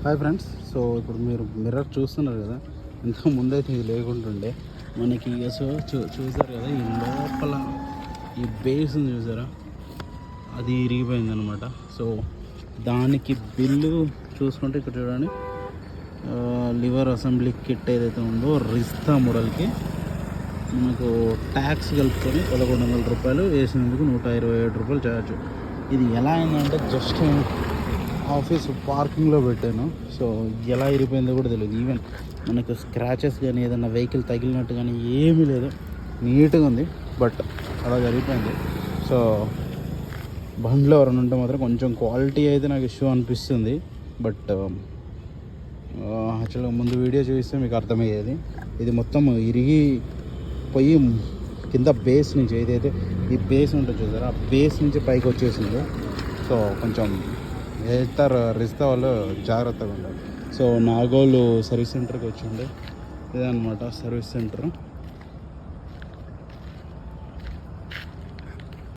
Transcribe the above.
Hi friends. So ఇప్పుడు మీరు mirror చూస్తున్నారు కదా, ఇంతకు ముందైతే ఇది లేకుంటుండే మనకి. సో చూసారు కదా, ఈ లోపల ఈ బేస్ చూసారా, అది ఇరిగిపోయిందనమాట. సో దానికి బిల్లు చూసుకుంటే ఇక్కడ చూడండి, లివర్ అసెంబ్లీ కిట్ ఏదైతే ఉందో రిస్తా మోడల్కి మనకు ట్యాక్స్ కలుపుకొని 1100 రూపాయలు, వేసినందుకు 127 రూపాయలు ఛార్జ్. ఇది ఎలా అయిందంటే జస్ట్ ఆఫీస్ పార్కింగ్లో పెట్టాను. సో ఎలా ఇరిగిపోయిందో కూడా తెలియదు. ఈవెన్ మనకు స్క్రాచెస్ కానీ ఏదైనా వెహికల్ తగిలినట్టు కానీ ఏమీ లేదు, నీట్గా ఉంది. బట్ అలా జరిగిపోయింది. సో బండ్లో ఎవరైనా ఉంటే మాత్రం కొంచెం క్వాలిటీ అయితే నాకు ఇష్యూ అనిపిస్తుంది. బట్ యాక్చువల్గా ముందు వీడియో చూస్తే మీకు అర్థమయ్యేది. ఇది మొత్తం ఇరిగి పోయి కింద బేస్ నుంచి ఏదైతే ఈ బేస్ ఉంటుంది చూసారా, ఆ బేస్ నుంచి పైకి వచ్చేసింది. సో కొంచెం వెళ్తారు రిస్తా వాళ్ళు జాగ్రత్తగా ఉండాలి. సో నాగోలు సర్వీస్ సెంటర్కి వచ్చిండే, ఇదన్నమాట సర్వీస్ సెంటర్.